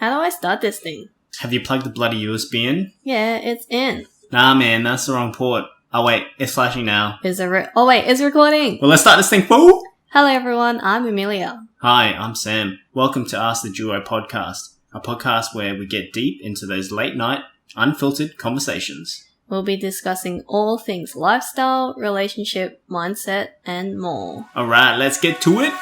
How do I start this thing? Have you plugged the bloody USB in? Yeah, it's in. Nah, man, that's the wrong port. Oh, wait, it's flashing now. Is it it's recording. Well, let's start this thing, fool! Hello everyone, I'm Amelia. Hi, I'm Sam. Welcome to Ask the Duo podcast, a podcast where we get deep into those late night, unfiltered conversations. We'll be discussing all things lifestyle, relationship, mindset, and more. Alright, let's get to it!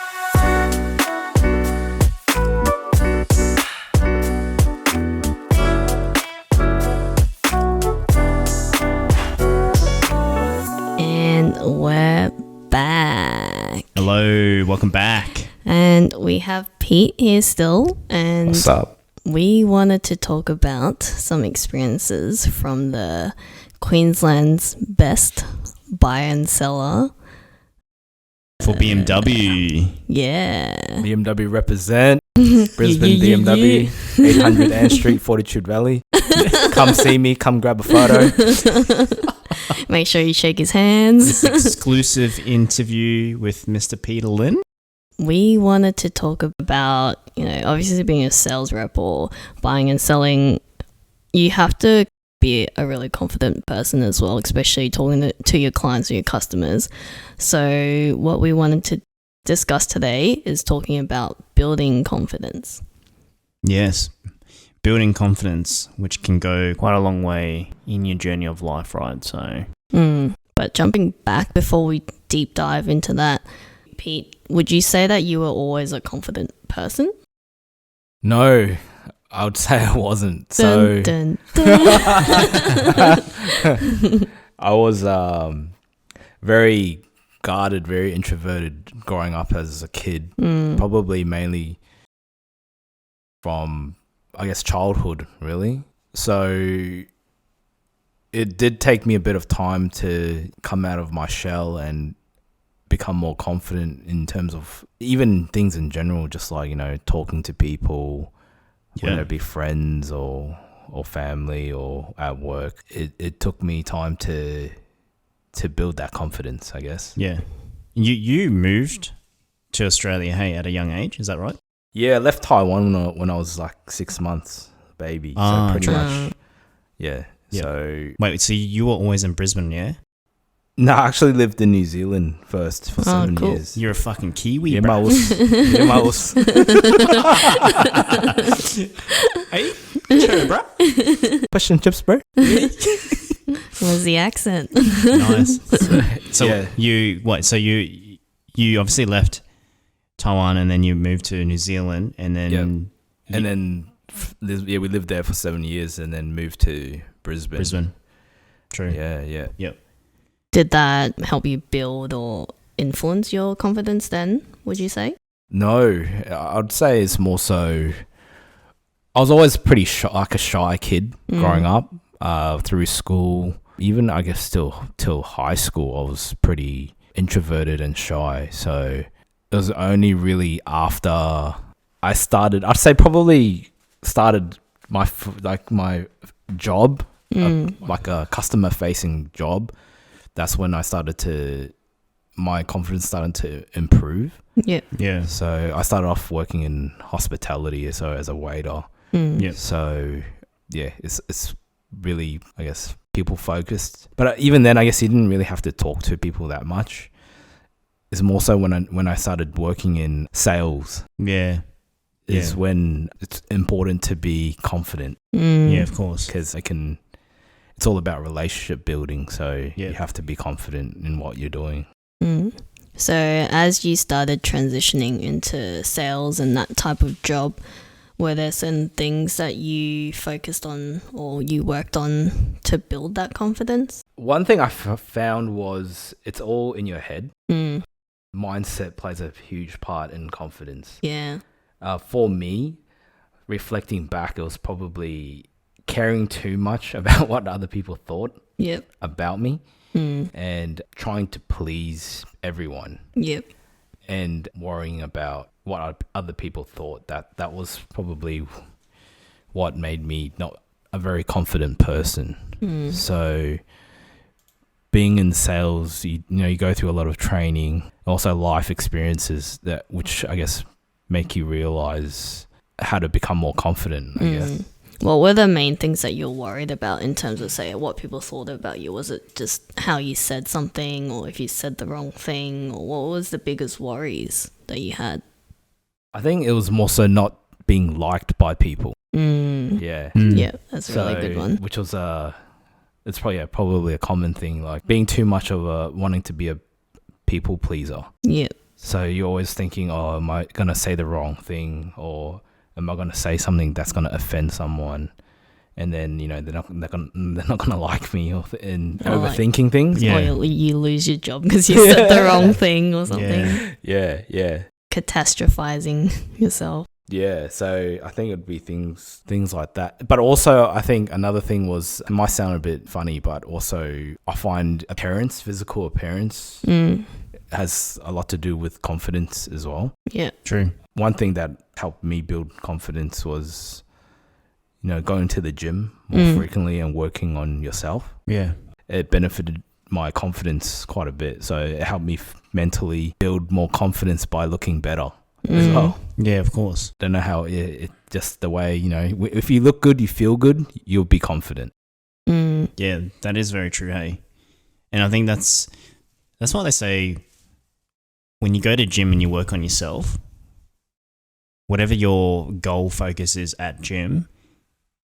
And we're back. Hello, welcome back. And we have Pete here still. And what's up? We wanted to talk about some experiences from the Queensland's best buy and seller. For BMW. Yeah. BMW represent. Brisbane BMW, 800 Ann Street, Fortitude Valley. Come see me, come grab a photo. Make sure you shake his hands. This exclusive interview with Mr. Peter Lin. We wanted to talk about, obviously being a sales rep or buying and selling, you have to be a really confident person as well, especially talking to your clients or your customers. So what we wanted to discuss today is talking about building confidence. Yes, building confidence, which can go quite a long way in your journey of life, right? So, But jumping back before we deep dive into that, Pete, would you say that you were always a confident person? No, I would say I wasn't. Dun, dun. I was very guarded, very introverted growing up as a kid. Probably mainly from, I guess, childhood, really. So it did take me a bit of time to come out of my shell and become more confident in terms of even things in general, just like, talking to people, whether it be friends or family or at work. It took me time to build that confidence, I guess. Yeah. You moved to Australia, at a young age, is that right? Yeah, I left Taiwan when I was like 6 months, baby. So pretty much, yeah. Yep. So wait, so you were always in Brisbane, yeah? No, I actually lived in New Zealand first for 7 years. You're a fucking Kiwi, yeah, bro. Mouse. Hey, sure, bro. Fish and chips, bro. Was the accent. Nice. So yeah. you obviously left Taiwan and then you moved to New Zealand and then we lived there for 7 years and then moved to Brisbane. True. Yeah. Yep. Did that help you build or influence your confidence then, would you say? No, I'd say it's more so, I was always pretty like a shy kid growing up, through school. Even, I guess, till high school, I was pretty introverted and shy. So it was only really after I started, I'd say probably started my job, like a customer facing job. That's when my confidence started to improve. Yeah. So I started off working in hospitality, so as a waiter. Yeah. So yeah, it's really, I guess, people focused. But even then, I guess you didn't really have to talk to people that much. It's more so when I started working in sales. Yeah. Is when it's important to be confident. Yeah, of course. Because it's all about relationship building. So you have to be confident in what you're doing. So as you started transitioning into sales and that type of job, were there certain things that you focused on or you worked on to build that confidence? One thing I found was it's all in your head. Mindset plays a huge part in confidence. Yeah. For me, reflecting back, it was probably caring too much about what other people thought about me and trying to please everyone. Yep. And worrying about what other people thought. That was probably what made me not a very confident person. So being in sales, you go through a lot of training, also life experiences which I guess make you realize how to become more confident, I guess. What were the main things that you're worried about in terms of, say, what people thought about you? Was it just how you said something, or if you said the wrong thing, or what was the biggest worries that you had? I think it was more so not being liked by people. Yeah. Yeah, that's a really good one. Which was it's probably a common thing, like being too much of a wanting to be a people pleaser. Yeah. So you're always thinking, oh, am I gonna say the wrong thing, or am I gonna say something that's gonna offend someone? And then they're not gonna like me, and overthinking things. Yeah. Or you lose your job because you said the wrong thing or something. Yeah. Catastrophizing yourself. Yeah, so I think it'd be things like that. But also, I think another thing was, it might sound a bit funny, but also I find physical appearance has a lot to do with confidence as well. Yeah. True. One thing that helped me build confidence was, going to the gym more frequently and working on yourself. Yeah. It benefited my confidence quite a bit. So it helped me mentally build more confidence by looking better as well. Yeah, of course. Don't know how it just the way, if you look good, you feel good, you'll be confident. Yeah, that is very true, hey. And I think that's why they say when you go to gym and you work on yourself, whatever your goal focus is at gym,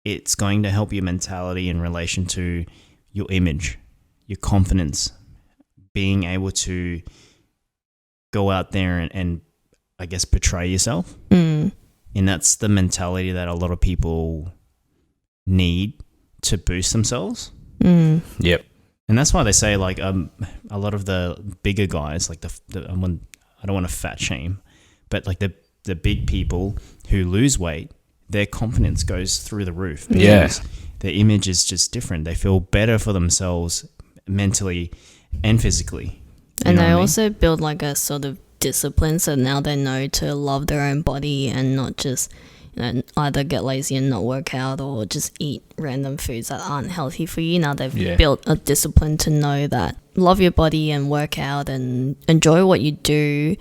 it's going to help your mentality in relation to your image, your confidence, being able to go out there and I guess portray yourself. And that's the mentality that a lot of people need to boost themselves. Yep. And that's why they say, like, a lot of the bigger guys, like I don't want to fat shame, but like the big people who lose weight, their confidence goes through the roof. Yes. Their image is just different. They feel better for themselves mentally and physically. And they also build like a sort of discipline, so now they know to love their own body and not just either get lazy and not work out or just eat random foods that aren't healthy for you. Now they've built a discipline to know that love your body and work out and enjoy what you do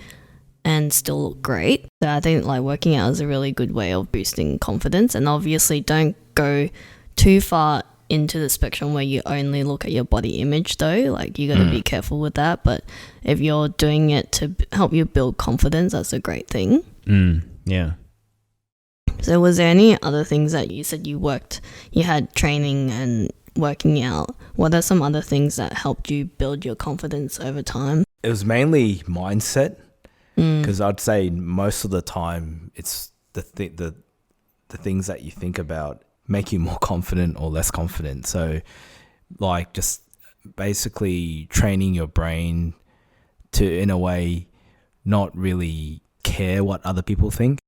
and still look great. So I think like working out is a really good way of boosting confidence, and obviously don't go too far into the spectrum where you only look at your body image though. Like you got to be careful with that, but if you're doing it to help you build confidence, that's a great thing. Yeah. So was there any other things that you said you had training and working out? What are some other things that helped you build your confidence over time? It was mainly mindset, because I'd say most of the time it's the things that you think about make you more confident or less confident. So like just basically training your brain to, in a way, not really care what other people think.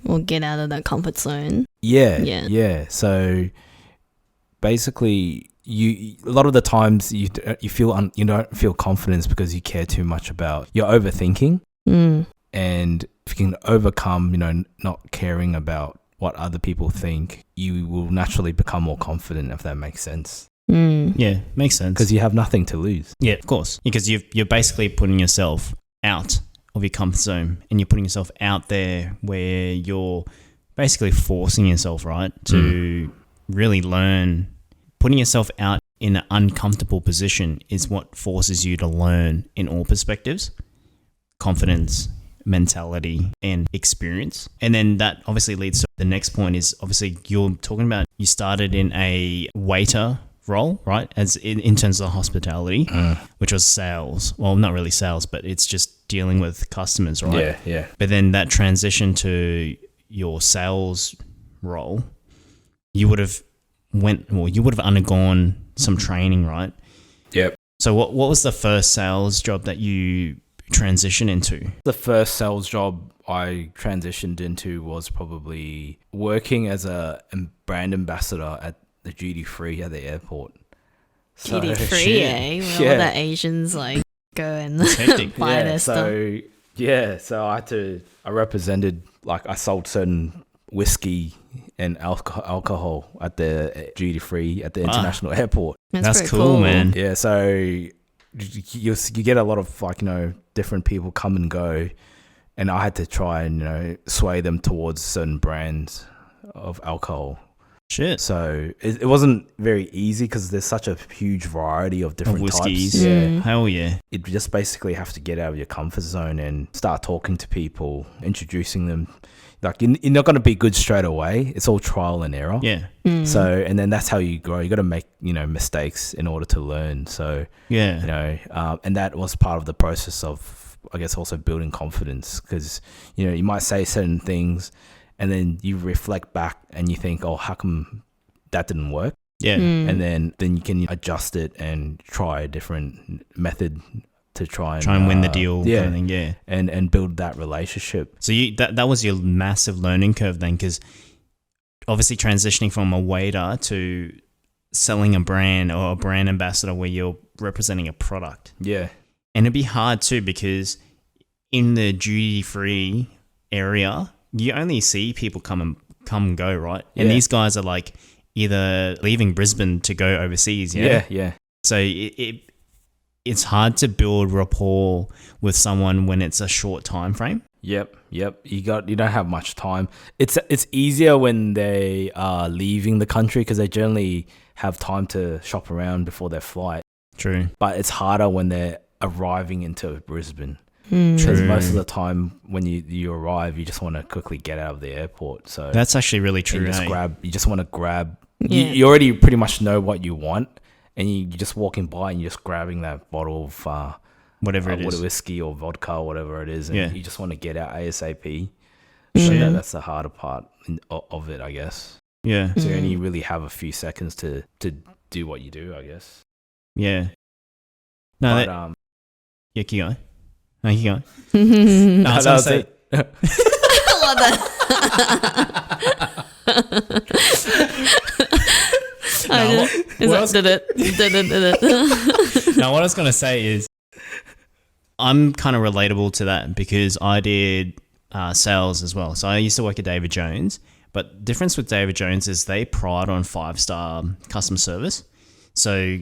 Or get out of that comfort zone. Yeah. So basically a lot of the times you don't feel confidence because you care too much about, you're overthinking. And if you can overcome, not caring about what other people think, you will naturally become more confident, if that makes sense. Yeah, makes sense. Because you have nothing to lose. Yeah, of course. Because you're basically putting yourself out of your comfort zone, and you're putting yourself out there where you're basically forcing yourself, right, to really learn. Putting yourself out in an uncomfortable position is what forces you to learn in all perspectives: confidence, mentality, and experience. And then that obviously leads to the next point is, obviously you're talking about, you started in a waiter role, right, as in terms of hospitality, which was sales. Well, not really sales, but it's just dealing with customers, right? Yeah. But then that transition to your sales role, you would have undergone some training, right? Yep. So what was the first sales job that you transitioned into? The first sales job I transitioned into was probably working as a brand ambassador at the duty free at the airport. Duty free, where all the Asians like go and buy their stuff. So I represented, like, I sold certain whiskey and alcohol at the duty free at the international airport. That's cool, man. Yeah, so you get a lot of, like, different people come and go, and I had to try and sway them towards certain brands of alcohol. Shit. So it wasn't very easy because there's such a huge variety of different whiskeys. types. Yeah. Hell yeah. You just basically have to get out of your comfort zone and start talking to people, introducing them. Like you're not going to be good straight away. It's all trial and error. Yeah. So, and then that's how you grow. You got to make, mistakes in order to learn. So, Yeah. and that was part of the process of, I guess, also building confidence because, you might say certain things and then you reflect back and you think, oh, how come that didn't work? Yeah. And then you can adjust it and try a different method to try and win the deal. Yeah. Kind of thing, yeah. And build that relationship. So that was your massive learning curve then, because obviously transitioning from a waiter to selling a brand or a brand ambassador where you're representing a product. Yeah. And it'd be hard too because in the duty-free area, you only see people come and go, right? And Yeah. these guys are like either leaving Brisbane to go overseas. Yeah. Yeah. So it's hard to build rapport with someone when it's a short time frame. Yep. You don't have much time. It's easier when they are leaving the country because they generally have time to shop around before their flight. True. But it's harder when they're arriving into Brisbane. True. Because most of the time when you arrive, you just want to quickly get out of the airport. So That's actually really true. you just want to grab. Yeah. You already pretty much know what you want, and you're just walking by and you're just grabbing that bottle of whatever it is. whiskey or vodka or whatever it is, and Yeah. you just want to get out ASAP. Mm. So Yeah. that's the harder part of it, I guess. Yeah. So you only really have a few seconds to do what you do, I guess. Yeah. No, But yeah, keep going. No, keep going. Mm. No, I was gonna say, What No, Did it. no, what I was going to say is I'm kind of relatable to that because I did sales as well. So I used to work at David Jones, but the difference with David Jones is they pride on 5-star customer service. So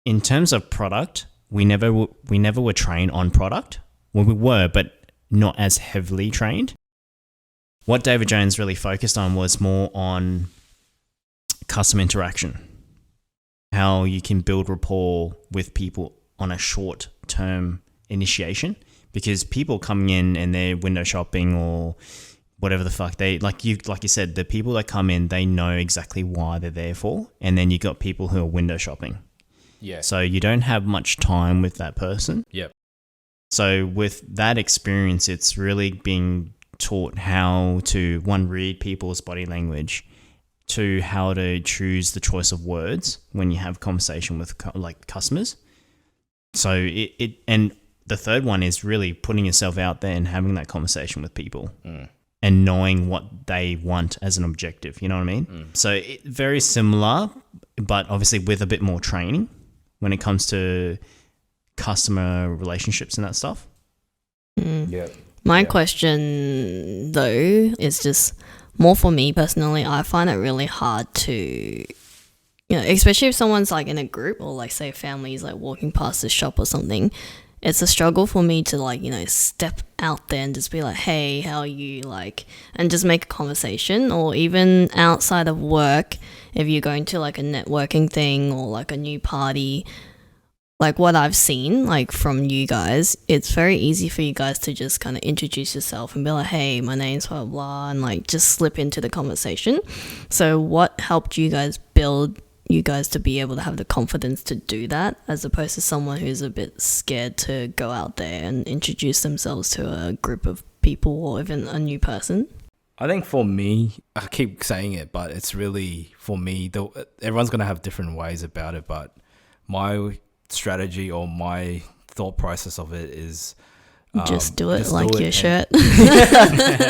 in terms of product, we never were trained on product. Well, we were, but not as heavily trained. What David Jones really focused on was more on customer interaction, how you can build rapport with people on a short-term initiation, because people coming in and they're window shopping or whatever the fuck they like you said, the people that come in, they know exactly why they're there for, and then you got people who are window shopping. yeah. So you don't have much time with that person. Yep. So with that experience, it's really being taught how to, one, read people's body language, two, how to choose the choice of words when you have conversation with customers. So it and the third one is really putting yourself out there and having that conversation with people and knowing what they want as an objective. You know what I mean? So very similar, but obviously with a bit more training when it comes to customer relationships and that stuff. Yeah. My question, though, is just more for me personally. I find it really hard to, especially if someone's like in a group or like say families like walking past the shop or something. It's a struggle for me to step out there and just be like, hey, how are you, and just make a conversation. Or even outside of work, if you're going to like a networking thing or like a new party, like what I've seen, from you guys, it's very easy for you guys to just kind of introduce yourself and be like, hey, my name's blah, blah, and just slip into the conversation. So what helped you guys build you guys to be able to have the confidence to do that, as opposed to someone who's a bit scared to go out there and introduce themselves to a group of people or even a new person? I think for me, I keep saying it, but it's really, for me, everyone's going to have different ways about it, but my strategy or my thought process of it is just do it, just like do it your shirt.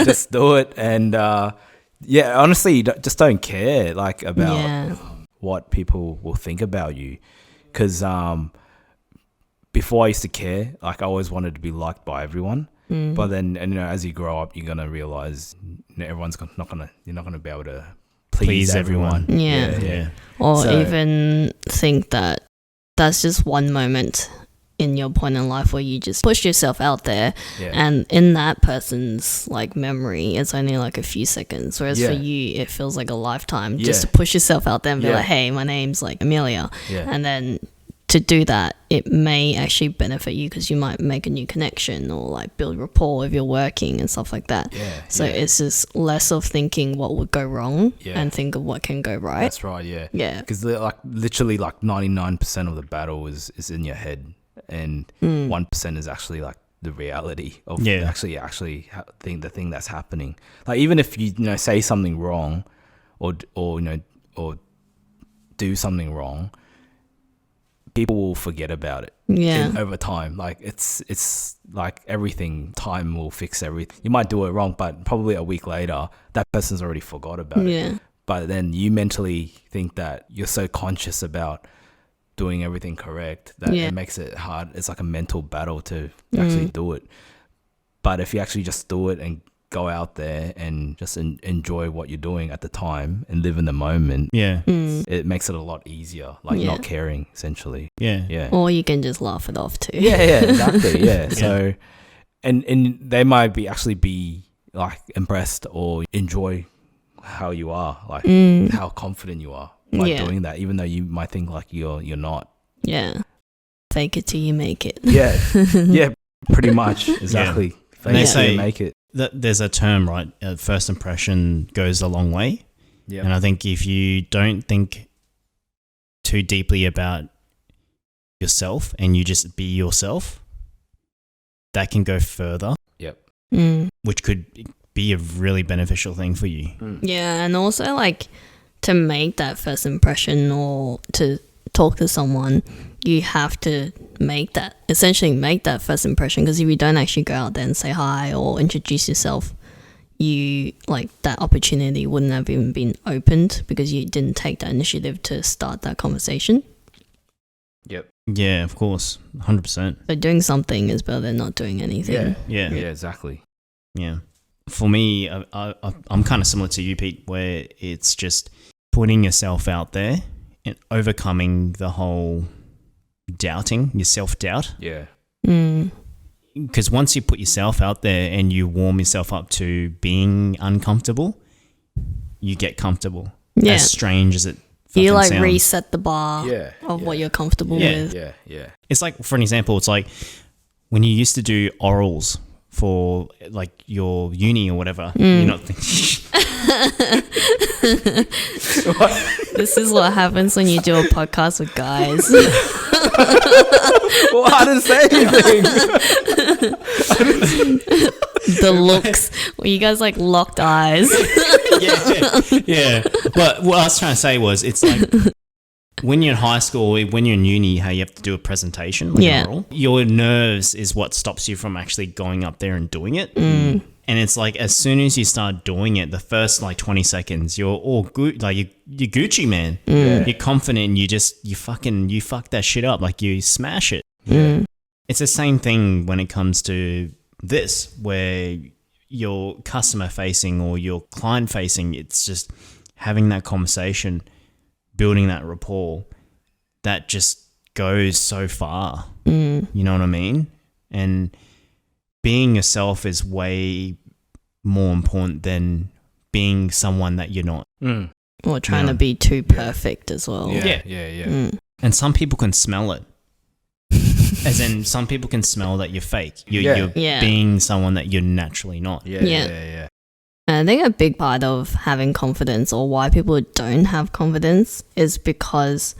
just do it, and honestly, just don't care about what people will think about you, because before I used to care, I always wanted to be liked by everyone, but then as you grow up, you're gonna realize everyone's you're not gonna be able to please everyone. Yeah. Or So- even think that that's just one moment in your point in life where you just push yourself out there, Yeah. and in that person's like memory it's only like a few seconds, whereas Yeah. for you it feels like a lifetime just Yeah. to push yourself out there and be Yeah. like, hey, my name's like Amelia. Yeah. And then to do that, it may actually benefit you because you might make a new connection or like build rapport if you're working and stuff like that. Yeah. So yeah. it's just less of thinking what would go wrong Yeah. and think of what can go right. That's right. Yeah. Yeah. Because like literally like 99% of the battle is in your head, and 1% is actually like the reality of Yeah. actually the thing that's happening. Like even if you say something wrong, or do something wrong, people will forget about it. Yeah. Over time, like it's like everything. Time will fix everything. You might do it wrong, but probably a week later, that person's already forgot about it. Yeah. But then you mentally think that you're so conscious about doing everything correct that Yeah. it makes it hard. It's like a mental battle to actually do it. But if you actually just do it and go out there and just enjoy what you're doing at the time and live in the moment, Yeah. it makes it a lot easier. Like Yeah. not caring, essentially. Yeah. Yeah. Or you can just laugh it off too. Yeah, exactly. Yeah. So, and they might be like impressed or enjoy how you are, like how confident you are by Yeah. doing that, even though you might think like you're not. Yeah. Fake it till you make it. Yeah, yeah, pretty much, exactly. And they Fake it till you say make it. that there's a term, right? First impression goes a long way. Yeah, And I think if you don't think too deeply about yourself and you just be yourself, that can go further, yep. which could be a really beneficial thing for you. Yeah, and also like to make that first impression or to talk to someone, you have to essentially make that first impression, because if you don't actually go out there and say hi or introduce yourself, you like that opportunity wouldn't have even been opened because you didn't take that initiative to start that conversation. Yep. Yeah, of course. 100%. So doing something is better than not doing anything. Yeah, Yeah. exactly. Yeah. For me, I'm kind of similar to you, Pete, where it's just putting yourself out there and overcoming the whole doubting, your self-doubt. Yeah, Because once you put yourself out there and you warm yourself up to being uncomfortable, you get comfortable. Yeah. As strange as it fucking You like sounds. reset the bar Yeah, of yeah. what you're comfortable Yeah. with. yeah. It's like, for an example, it's like when you used to do orals for like your uni or whatever, you're not thinking... This is what happens when you do a podcast with guys. Well, I didn't say anything. The looks. Well, you guys like locked eyes. yeah. But what I was trying to say was, it's like when you're in high school, when you're in uni, how you have to do a presentation, like Yeah. an oral, your nerves is what stops you from actually going up there and doing it. And it's like, as soon as you start doing it, the first like 20 seconds, you're all good. Like you're Gucci, man. Yeah. You're confident. You fuck that shit up. Like you smash it. It's the same thing when it comes to this, where you're customer facing or you're client facing. It's just having that conversation, building that rapport, that just goes so far. You know what I mean? And being yourself is way more important than being someone that you're not. Or trying to be too perfect as well. Yeah. And some people can smell it. As in, some people can smell that you're fake. You're Yeah. being someone that you're naturally not. Yeah. And I think a big part of having confidence, or why people don't have confidence, is because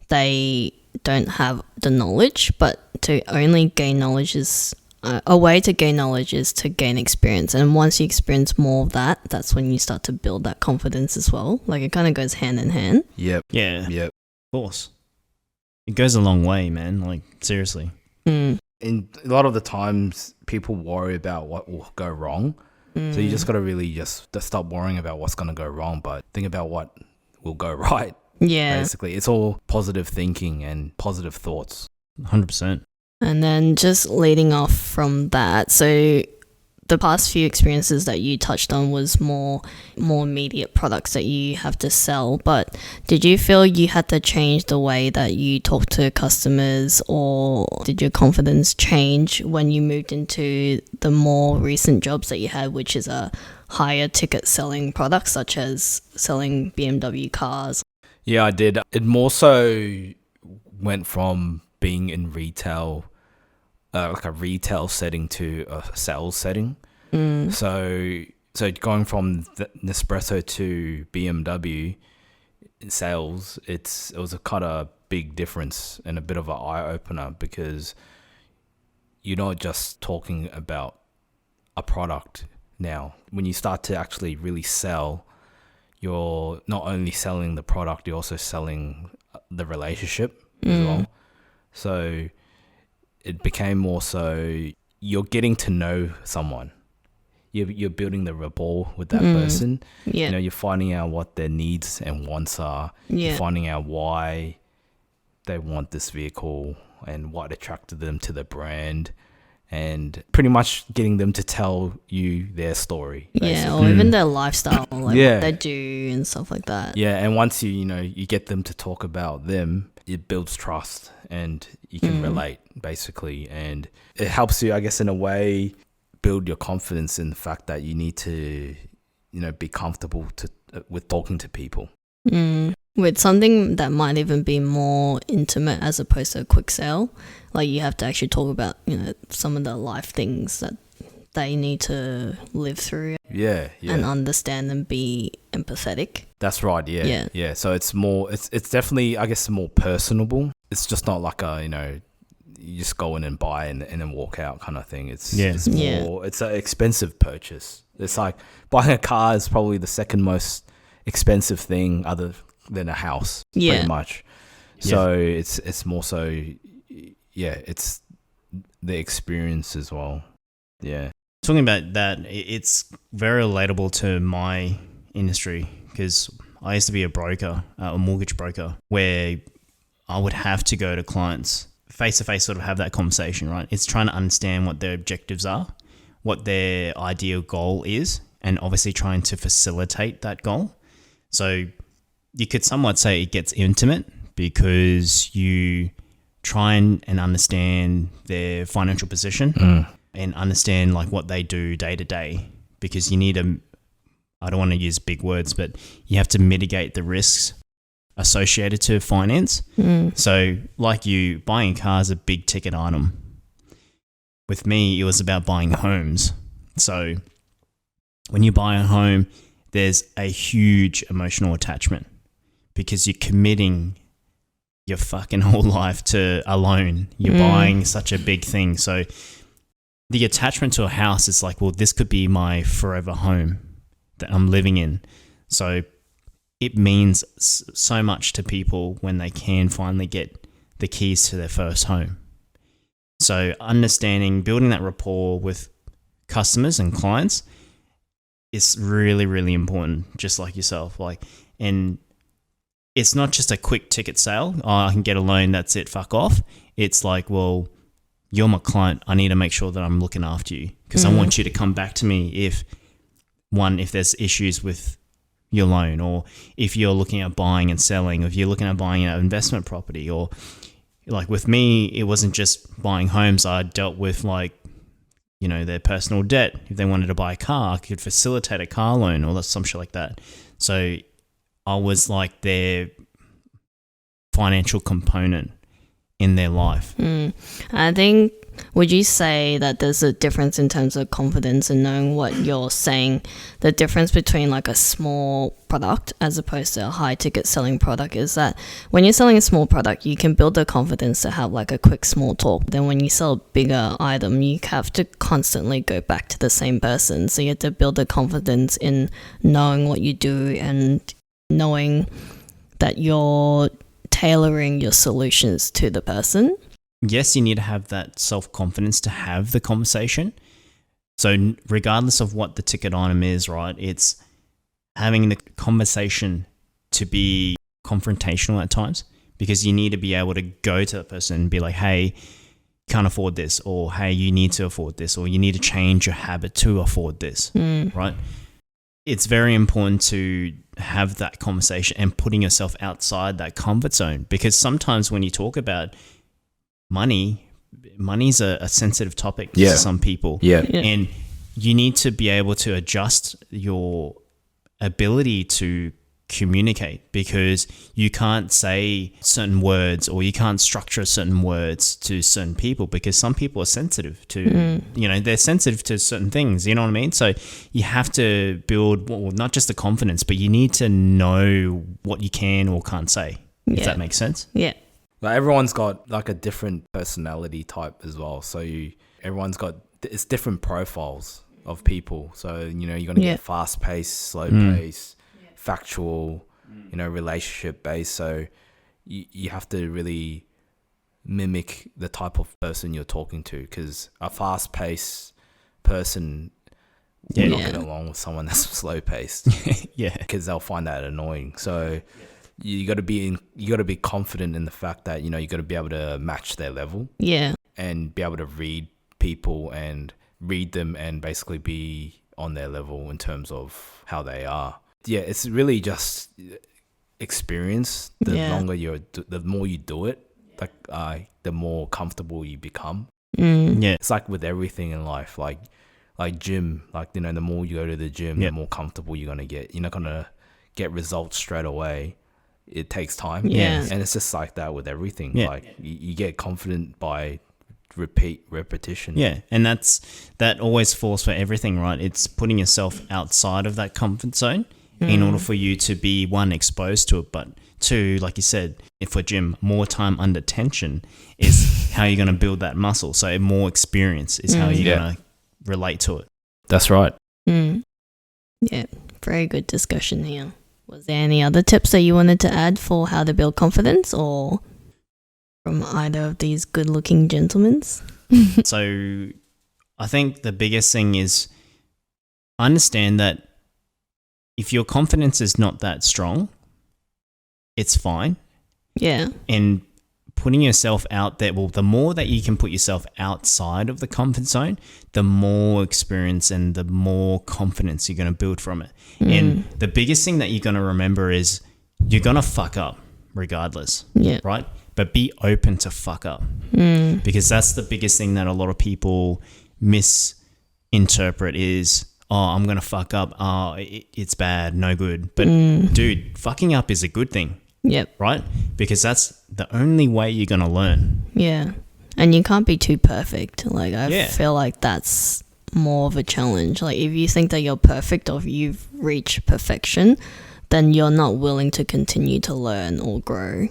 they don't have the knowledge. But to only gain knowledge is a way to gain knowledge is to gain experience. And once you experience more of that, that's when you start to build that confidence as well. Like it kind of goes hand in hand. Yep. Yeah, Yep. of course. It goes a long way, man. Like, seriously. And a lot of the times people worry about what will go wrong. So you just got to really just stop worrying about what's going to go wrong, but think about what will go right. Yeah. Basically, it's all positive thinking and positive thoughts. 100%. And then just leading off from that, so the past few experiences that you touched on was more immediate products that you have to sell, but did you feel you had to change the way that you talk to customers, or did your confidence change when you moved into the more recent jobs that you had, which is a higher ticket selling products such as selling BMW cars? Yeah, I did. It more so went from being in retail, like a retail setting, to a sales setting. So going from Nespresso to BMW sales, it was a kind of big difference and a bit of an eye opener, because you're not just talking about a product now. When you start to actually really sell, you're not only selling the product, you're also selling the relationship as well. So it became more so you're getting to know someone. You're building the rapport with that person. Yeah. You know, you're finding out what their needs and wants are. Yeah. You're finding out why they want this vehicle and what attracted them to the brand, and pretty much getting them to tell you their story. Yeah, or even their lifestyle, like Yeah. what they do and stuff like that. Yeah, and once you get them to talk about them, it builds trust and you can relate, basically. And it helps you, I guess, in a way, build your confidence in the fact that you need to, be comfortable with talking to people. With something that might even be more intimate as opposed to a quick sale. Like you have to actually talk about, some of the life things that they need to live through. Yeah. And understand and be empathetic. That's right. Yeah. So it's more, it's definitely, I guess, more personable. It's just not like you just go in and buy and then walk out kind of thing. It's more, it's an expensive purchase. It's like buying a car is probably the second most expensive thing other than a house, pretty much. So it's more so, it's the experience as well. Yeah. Talking about that, it's very relatable to my industry, because I used to be a broker, a mortgage broker, where I would have to go to clients face to face, sort of have that conversation, right? It's trying to understand what their objectives are, what their ideal goal is, and obviously trying to facilitate that goal. So you could somewhat say it gets intimate, because you try and understand their financial position and understand like what they do day to day, because you need I don't want to use big words, but you have to mitigate the risks associated to finance. So like you, buying a car is a big ticket item. With me, it was about buying homes. So when you buy a home, there's a huge emotional attachment, because you're committing your fucking whole life to a loan. You're buying such a big thing. So the attachment to a house is like, well, this could be my forever home that I'm living in. So it means so much to people when they can finally get the keys to their first home. So understanding, building that rapport with customers and clients is really, really important, just like yourself. And it's not just a quick ticket sale. Oh, I can get a loan, that's it, fuck off. It's like, well, you're my client. I need to make sure that I'm looking after you, because I want you to come back to me if there's issues with your loan, or if you're looking at buying and selling, or if you're looking at buying an investment property, or like with me, it wasn't just buying homes. I dealt with their personal debt. If they wanted to buy a car, I could facilitate a car loan or some shit like that. So I was like their financial component in their life. I think, would you say that there's a difference in terms of confidence and knowing what you're saying? The difference between like a small product as opposed to a high ticket selling product is that when you're selling a small product, you can build the confidence to have like a quick small talk. Then when you sell a bigger item, you have to constantly go back to the same person. So you have to build the confidence in knowing what you do and knowing that you're tailoring your solutions to the person. Yes, you need to have that self-confidence to have the conversation. So regardless of what the ticket item is, right, it's having the conversation to be confrontational at times, because you need to be able to go to the person and be like, hey, can't afford this, or hey, you need to afford this, or you need to change your habit to afford this, right? It's very important to have that conversation and putting yourself outside that comfort zone, because sometimes when you talk about money's a sensitive topic to some people. And you need to be able to adjust your ability to communicate, because you can't say certain words or you can't structure certain words to certain people, because some people are sensitive to, they're sensitive to certain things, you know what I mean? So you have to build, well, not just the confidence, but you need to know what you can or can't say, if that makes sense. Yeah. Like everyone's got like a different personality type as well. So everyone's got, it's different profiles of people. So, you're going to get fast paced, slow paced, factual, relationship based. So you have to really mimic the type of person you're talking to, because a fast paced person will not get along with someone that's slow paced. Because they'll find that annoying. So you got to be confident in the fact that, you got to be able to match their level. And be able to read people and read them and basically be on their level in terms of how they are. It's really just experience. The more you do it, the more comfortable you become. It's like with everything in life, like gym, the more you go to the gym, the more comfortable you're gonna get. You're not gonna get results straight away. It takes time. And it's just like that with everything. Like you get confident by repetition. And that always falls for everything, right? It's putting yourself outside of that comfort zone in order for you to be, one, exposed to it, but two, like you said, if for gym, more time under tension is how you're going to build that muscle. So more experience is how you're going to relate to it. That's right. Yeah, very good discussion here. Was there any other tips that you wanted to add for how to build confidence, or from either of these good-looking gentlemen? So I think the biggest thing is understand that if your confidence is not that strong, it's fine. And putting yourself out there, well, the more that you can put yourself outside of the comfort zone, the more experience and the more confidence you're going to build from it. And the biggest thing that you're going to remember is you're going to fuck up regardless, right? But be open to fuck up, because that's the biggest thing that a lot of people misinterpret is, oh, I'm going to fuck up. Oh, it's bad, no good. But dude, fucking up is a good thing. Right? Because that's the only way you're going to learn. And you can't be too perfect. Like, I feel like that's more of a challenge. Like, if you think that you're perfect or if you've reached perfection, then you're not willing to continue to learn or grow.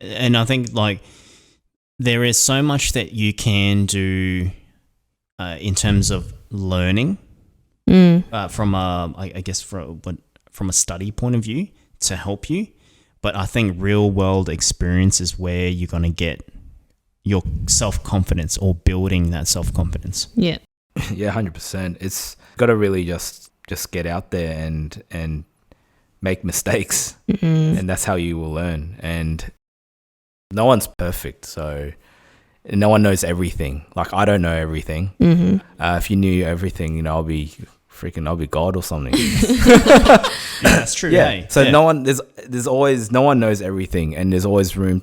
And I think, like, there is so much that you can do in terms of learning from a study point of view to help you. But I think real world experience is where you're going to get your self-confidence or building that self-confidence. 100%. It's got to really just get out there and make mistakes. And that's how you will learn. And no one's perfect, so no one knows everything. Like, I don't know everything. If you knew everything, I'll be God or something. That's true. So no one, there's always, no one knows everything, and there's always room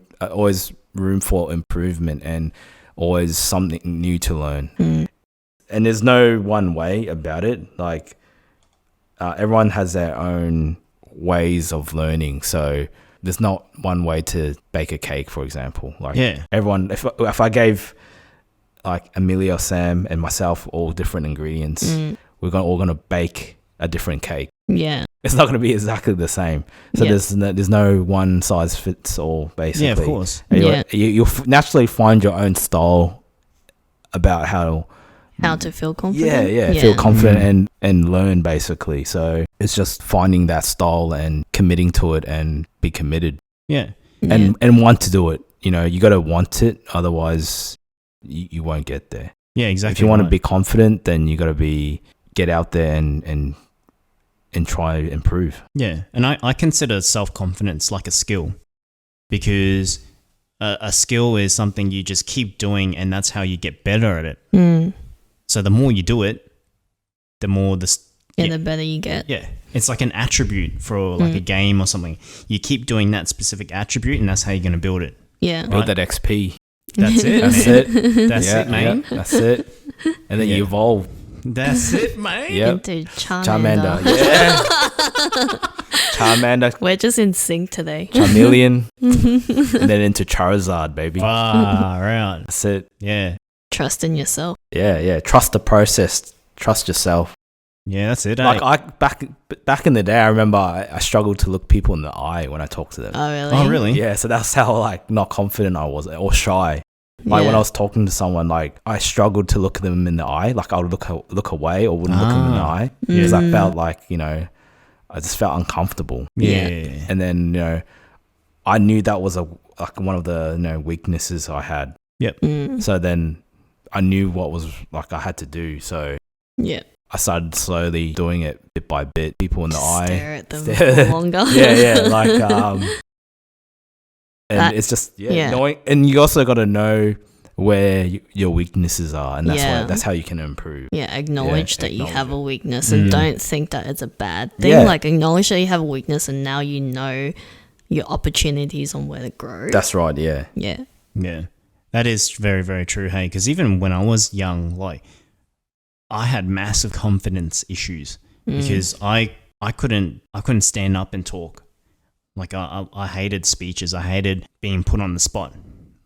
for improvement and always something new to learn. And there's no one way about it. Like, everyone has their own ways of learning. So there's not one way to bake a cake, for example. Like, everyone, if I gave like Amelia, Sam, and myself all different ingredients, we're all gonna bake a different cake. It's not gonna be exactly the same. So there's no one size fits all, basically. Of course. You'll naturally find your own style about how to feel confident. Feel confident and learn, basically. So it's just finding that style and committing to it and be committed. And want to do it. You got to want it, otherwise you won't get there. Exactly. If you want to be confident, then you got to get out there and try to improve. And I consider self-confidence like a skill, because a skill is something you just keep doing, and that's how you get better at it. So the more you do it, the more the better you get. Yeah, it's like an attribute for like a game or something. You keep doing that specific attribute, and that's how you're going to build it. Yeah, build that XP. That's it. That's man. it. That's it, man. Yeah, that's it. And then you evolve. That's it, mate. Yep. Into Charmander. Yeah. Charmander. We're just in sync today. Charmeleon. And then into Charizard, baby. Far out. That's it. Yeah. Trust in yourself. Yeah. Trust the process. Trust yourself. Yeah, that's it. Like back in the day, I remember I struggled to look people in the eye when I talked to them. Oh, really? Oh, really? Yeah, so that's how like not confident I was, or shy. Like when I was talking to someone, like I struggled to look them in the eye. Like I would look away or wouldn't look them in the eye because I felt like, you know, I just felt uncomfortable. Yeah. And then, you know, I knew that was like one of the, you know, weaknesses I had. Yep. So then I knew what was like I had to do. So yeah, I started slowly doing it bit by bit. People in the eye. Stare at them for longer. Yeah. Like and it's just knowing, and you also got to know where your weaknesses are, and that's how you can improve. Yeah, acknowledge that you have a weakness, and don't think that it's a bad thing. Like acknowledge that you have a weakness, and now you know your opportunities on where to grow. That's right. Yeah. That is very, very true. Hey, because even when I was young, like I had massive confidence issues because I couldn't stand up and talk. Like I hated speeches. I hated being put on the spot.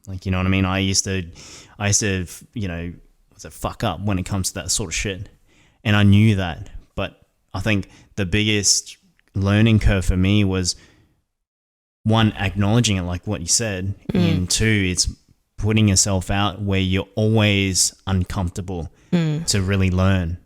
Like, you know what I mean? I used to, you know, fuck up when it comes to that sort of shit. And I knew that. But I think the biggest learning curve for me was, one, acknowledging it like what you said. And two, it's putting yourself out where you're always uncomfortable to really learn.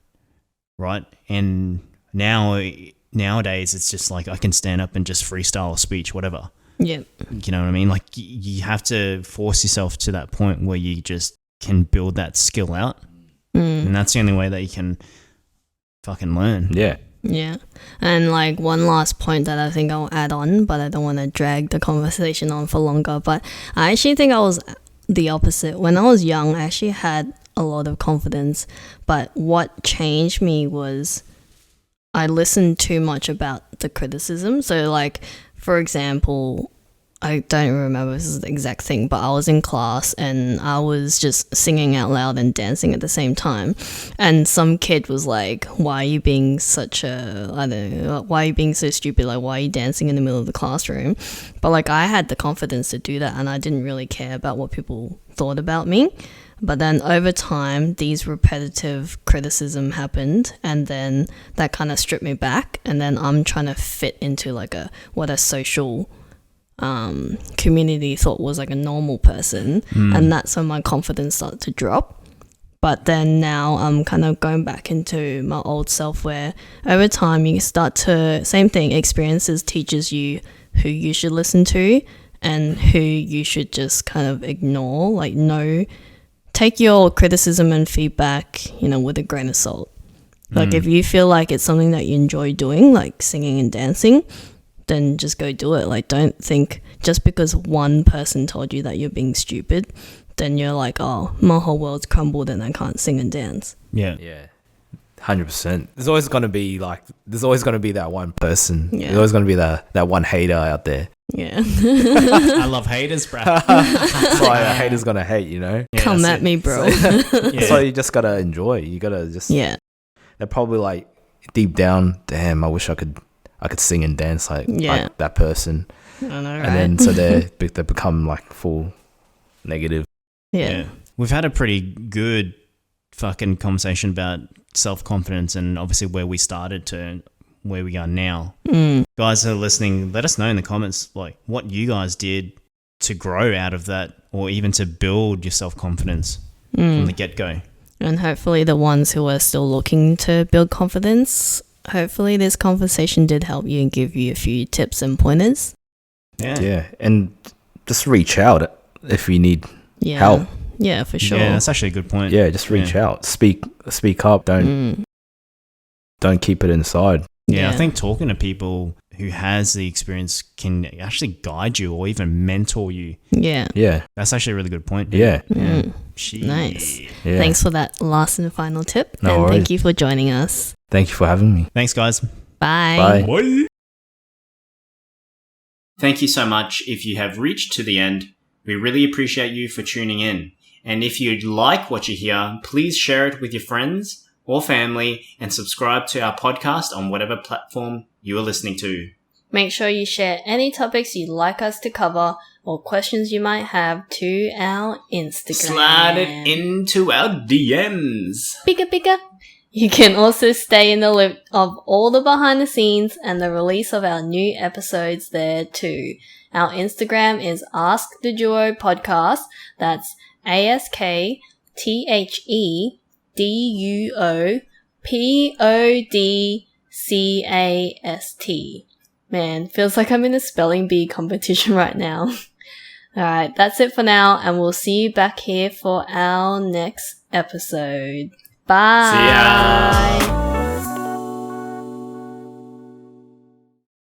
Right? And nowadays it's just like I can stand up and just freestyle a speech, whatever. Yeah. You know what I mean? Like you have to force yourself to that point where you just can build that skill out. And that's the only way that you can fucking learn. Yeah. Yeah. And like one last point that I think I'll add on, but I don't want to drag the conversation on for longer, but I actually think I was the opposite. When I was young, I actually had a lot of confidence, but what changed me was I listened too much about the criticism. So like, for example, I don't remember if this is the exact thing, but I was in class and I was just singing out loud and dancing at the same time. And some kid was like, why are you being such a, I don't know, why are you being so stupid? Like, why are you dancing in the middle of the classroom? But like, I had the confidence to do that and I didn't really care about what people thought about me. But then over time, these repetitive criticism happened and then that kind of stripped me back. And then I'm trying to fit into like what a social community thought was like a normal person. And that's when my confidence started to drop. But then now I'm kind of going back into my old self where over time you start to, same thing, experiences teaches you who you should listen to and who you should just kind of ignore. Like take your criticism and feedback, you know, with a grain of salt. Like if you feel like it's something that you enjoy doing, like singing and dancing, then just go do it. Like don't think just because one person told you that you're being stupid, then you're like, oh, my whole world's crumbled and I can't sing and dance. Yeah. 100%. There's always going to be that one person. Yeah. There's always going to be that one hater out there. Yeah. I love haters, bro. That's why a hater's going to hate, you know? Yeah, Come at me, bro. So you just got to enjoy. You got to just... Yeah. They're probably like, deep down, damn, I wish I could sing and dance like that person. I know, right? And then so they become like full negative. Yeah. We've had a pretty good fucking conversation about self-confidence and obviously where we started to where we are now. Guys who are listening, let us know in the comments like what you guys did to grow out of that or even to build your self-confidence from the get-go. And hopefully the ones who are still looking to build confidence, hopefully this conversation did help you and give you a few tips and pointers. Yeah. And just reach out if you need help. Yeah, for sure. Yeah, that's actually a good point. Yeah, just reach out. Speak up. Don't keep it inside. Yeah, I think talking to people who has the experience can actually guide you or even mentor you. Yeah. Yeah. That's actually a really good point. Yeah. Nice. Yeah. Thanks for that last and final tip. No and worries. thank you for joining us. Thank you for having me. Thanks, guys. Bye. Bye. Thank you so much if you have reached to the end. We really appreciate you for tuning in. And if you like what you hear, please share it with your friends or family and subscribe to our podcast on whatever platform you are listening to. Make sure you share any topics you'd like us to cover or questions you might have to our Instagram. Slide it into our DMs. Pika. You can also stay in the loop of all the behind the scenes and the release of our new episodes there too. Our Instagram is Ask the Duo Podcast. That's AskTheDuoPodcast. Man, feels like I'm in a spelling bee competition right now. Alright, that's it for now, and we'll see you back here for our next episode. Bye! See ya!